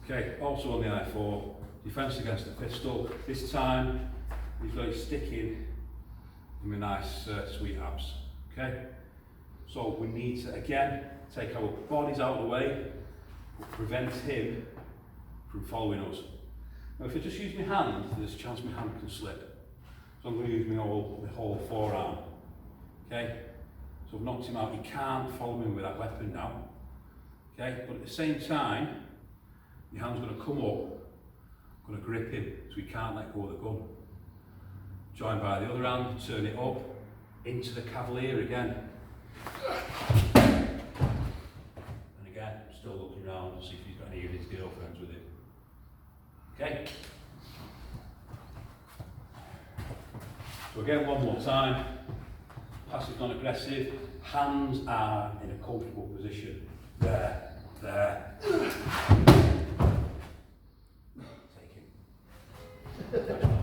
Okay, also on the I4, defence against the pistol. This time, he's really sticking in the nice sweet abs. Okay, so we need to again take our bodies out of the way, but prevent him from following us. Now, if I just use my hand, there's a chance my hand can slip. So I'm going to use my whole forearm. Okay, so I've knocked him out. He can't follow me with that weapon now. Okay, but at the same time, your hand's going to come up, going to grip him, so he can't let go of the gun. Join by the other hand, turn it up, into the cavalier again. And again, still looking around to see if he's got any of his girlfriends with him. Okay? So again, one more time. Passive, non-aggressive. Hands are in a comfortable position. There, there. Take him.